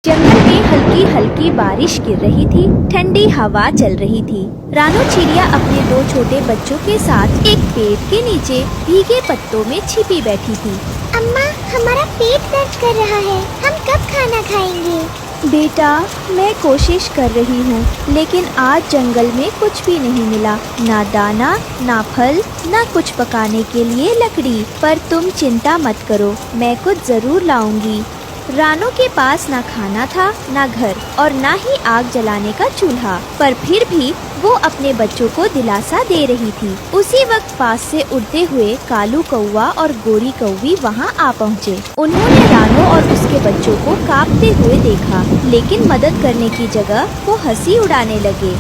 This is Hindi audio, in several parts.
जंगल में हल्की हल्की बारिश गिर रही थी। ठंडी हवा चल रही थी। रानू चिड़िया अपने दो छोटे बच्चों के साथ एक पेड़ के नीचे भीगे पत्तों में छिपी बैठी थी। अम्मा, हमारा पेट दर्द कर रहा है, हम कब खाना खाएंगे? बेटा, मैं कोशिश कर रही हूँ, लेकिन आज जंगल में कुछ भी नहीं मिला, ना दाना, ना फल, ना कुछ पकाने के लिए लकड़ी। पर तुम चिंता मत करो, मैं कुछ जरूर लाऊंगी। रानू के पास ना खाना था, ना घर और ना ही आग जलाने का चूल्हा, पर फिर भी वो अपने बच्चों को दिलासा दे रही थी। उसी वक्त पास से उड़ते हुए कालू कौवा और गोरी कौवी वहाँ आ पहुँचे। उन्होंने रानू और उसके बच्चों को कांपते हुए देखा, लेकिन मदद करने की जगह वो हंसी उड़ाने लगे।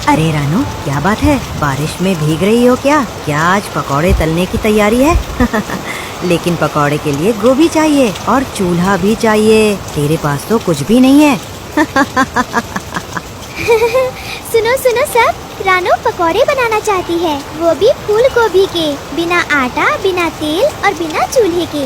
अरे रानू, क्या बात है? बारिश में भीग रही हो क्या? क्या आज पकौड़े तलने की तैयारी है? लेकिन पकौड़े के लिए गोभी चाहिए और चूल्हा भी चाहिए। तेरे पास तो कुछ भी नहीं है। सुनो सुनो सब, रानू पकौड़े बनाना चाहती है, वो भी फूल गोभी के, बिना आटा, बिना तेल और बिना चूल्हे के।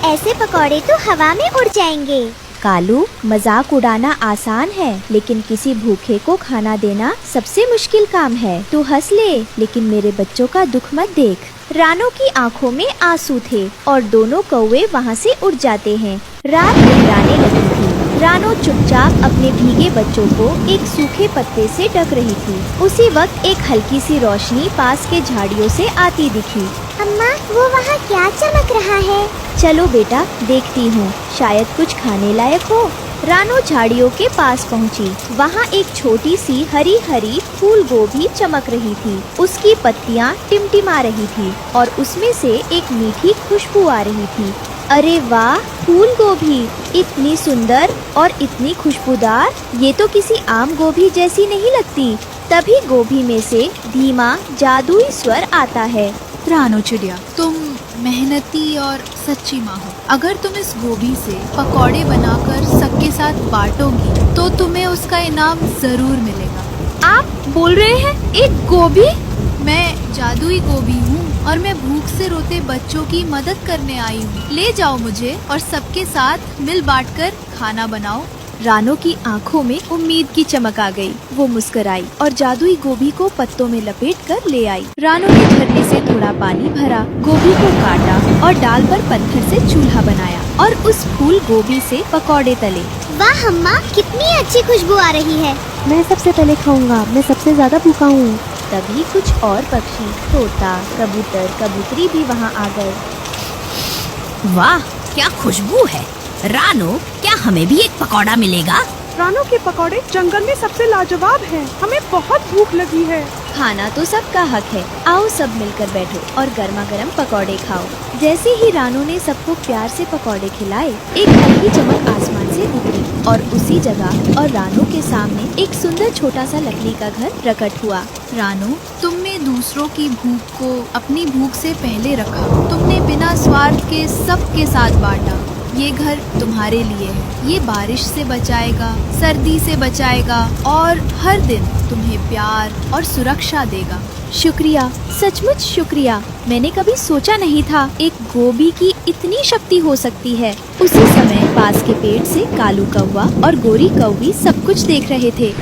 ऐसे पकौड़े तो हवा में उड़ जाएंगे। कालू, मजाक उड़ाना आसान है, लेकिन किसी भूखे को खाना देना सबसे मुश्किल काम है। तू हंस ले, लेकिन मेरे बच्चों का दुख मत देख। रानू की आंखों में आंसू थे और दोनों कौवे वहाँ से उड़ जाते हैं। रात गहराने लगी थी। रानू चुपचाप अपने भीगे बच्चों को एक सूखे पत्ते से ढक रही थी। उसी वक्त एक हल्की सी रोशनी पास के झाड़ियों से आती दिखी। अम्मा, वो वहाँ क्या चमक रहा है? चलो बेटा, देखती हूँ, शायद कुछ खाने लायक हो। रानू झाड़ियों के पास पहुँची। वहाँ एक छोटी सी हरी हरी फूल गोभी चमक रही थी। उसकी पत्तियाँ टिमटिमा रही थी और उसमें से एक मीठी खुशबू आ रही थी। अरे वाह, फूल गोभी इतनी सुंदर और इतनी खुशबूदार, ये तो किसी आम गोभी जैसी नहीं लगती। तभी गोभी में से धीमा जादुई स्वर आता है। रानू चिड़िया, तुम मेहनती और सच्ची माँ हो। अगर तुम इस गोभी से पकौड़े बनाकर सबके साथ बांटोगी तो तुम्हें उसका इनाम जरूर मिलेगा। आप बोल रहे हैं एक गोभी? मैं जादुई गोभी हूँ और मैं भूख से रोते बच्चों की मदद करने आई हूँ। ले जाओ मुझे और सबके साथ मिल बांटकर खाना बनाओ। रानू की आंखों में उम्मीद की चमक आ गई। वो मुस्कुराई और जादुई गोभी को पत्तों में लपेट कर ले आई। रानू ने झरने से थोड़ा पानी भरा, गोभी को काटा और डाल पर पत्थर से चूल्हा बनाया और उस फूल गोभी से पकौड़े तले। वाह अम्मा, कितनी अच्छी खुशबू आ रही है। मैं सबसे पहले खाऊंगा, मैं सबसे ज्यादा भूखा हूँ। तभी कुछ और पक्षी, तोता, कबूतर, कबूतरी भी वहाँ आ गए। वाह, क्या खुशबू है! रानू, क्या हमें भी एक पकौड़ा मिलेगा? रानू के पकौड़े जंगल में सबसे लाजवाब हैं। हमें बहुत भूख लगी है। खाना तो सबका हक है। आओ सब मिलकर बैठो और गर्मा गर्म पकौड़े खाओ। जैसे ही रानू ने सबको प्यार से पकौड़े खिलाए, एक हल्की चमक आसमान से उतरी और उसी जगह और रानू के सामने एक सुंदर छोटा सा लकड़ी का घर प्रकट हुआ। रानू, तुमने दूसरों की भूख को अपनी भूख से पहले रखा। तुमने बिना स्वार्थ के सबके साथ बांटा। ये घर तुम्हारे लिए है। ये बारिश से बचाएगा, सर्दी से बचाएगा और हर दिन तुम्हें प्यार और सुरक्षा देगा। शुक्रिया, सचमुच शुक्रिया। मैंने कभी सोचा नहीं था एक गोभी की इतनी शक्ति हो सकती है। उसी समय पास के पेड़ से कालू कौवा और गोरी कौवी सब कुछ देख रहे थे।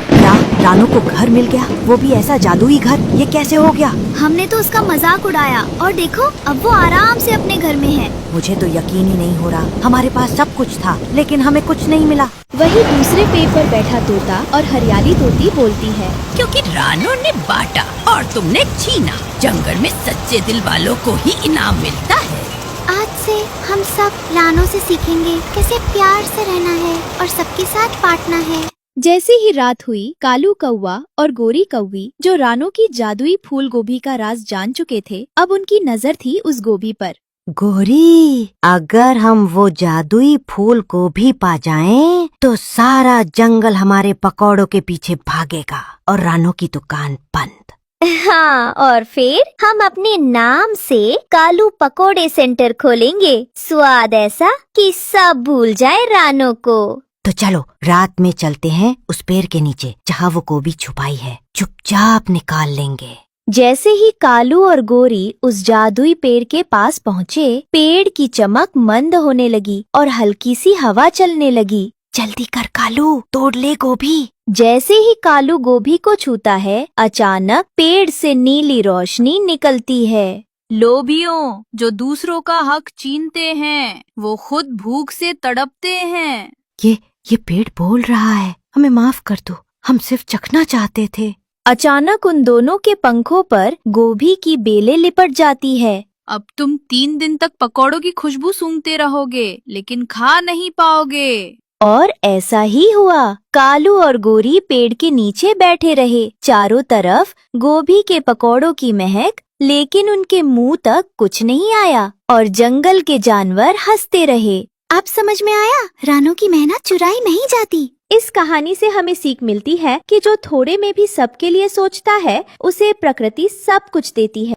रानू को घर मिल गया, वो भी ऐसा जादुई घर। ये कैसे हो गया? हमने तो उसका मजाक उड़ाया और देखो, अब वो आराम से अपने घर में है। मुझे तो यकीन ही नहीं हो रहा। हमारे पास सब कुछ था, लेकिन हमें कुछ नहीं मिला। वही दूसरे पेड़ पर बैठा तोता और हरियाली तोती बोलती है, क्योंकि रानू ने बांटा और तुमने छीना। जंगल में सच्चे दिल वालों को ही इनाम मिलता है। आज से हम सब रानू से सीखेंगे कैसे प्यार से रहना है और सबके साथ बांटना है। जैसे ही रात हुई, कालू कौवा और गोरी कौवी, जो रानू की जादुई फूल गोभी का राज जान चुके थे, अब उनकी नजर थी उस गोभी पर। गोरी, अगर हम वो जादुई फूल को भी पा जाएं, तो सारा जंगल हमारे पकौड़ों के पीछे भागेगा और रानू की दुकान बंद। हाँ, और फिर हम अपने नाम से कालू पकोड़े सेंटर खोलेंगे। स्वाद ऐसा कि सब भूल जाए रानू को। तो चलो रात में चलते हैं उस पेड़ के नीचे जहाँ वो गोभी छुपाई है। चुपचाप निकाल लेंगे। जैसे ही कालू और गोरी उस जादुई पेड़ के पास पहुँचे, पेड़ की चमक मंद होने लगी और हल्की सी हवा चलने लगी। जल्दी कर कालू, तोड़ ले गोभी। जैसे ही कालू गोभी को छूता है, अचानक पेड़ से नीली रोशनी निकलती है। लोभियों जो दूसरों का हक छीनते हैं, वो खुद भूख से तड़पते हैं। ये पेड़ बोल रहा है, हमें माफ कर दो, हम सिर्फ चखना चाहते थे। अचानक उन दोनों के पंखों पर गोभी की बेलें लिपट जाती है। अब तुम 3 दिन तक पकौड़ों की खुशबू सूंघते रहोगे, लेकिन खा नहीं पाओगे। और ऐसा ही हुआ। कालू और गोरी पेड़ के नीचे बैठे रहे, चारों तरफ गोभी के पकौड़ों की महक, लेकिन उनके मुंह तक कुछ नहीं आया और जंगल के जानवर हंसते रहे। अब समझ में आया, रानू की मेहनत चुराई नहीं जाती। इस कहानी से हमें सीख मिलती है कि जो थोड़े में भी सबके लिए सोचता है, उसे प्रकृति सब कुछ देती है।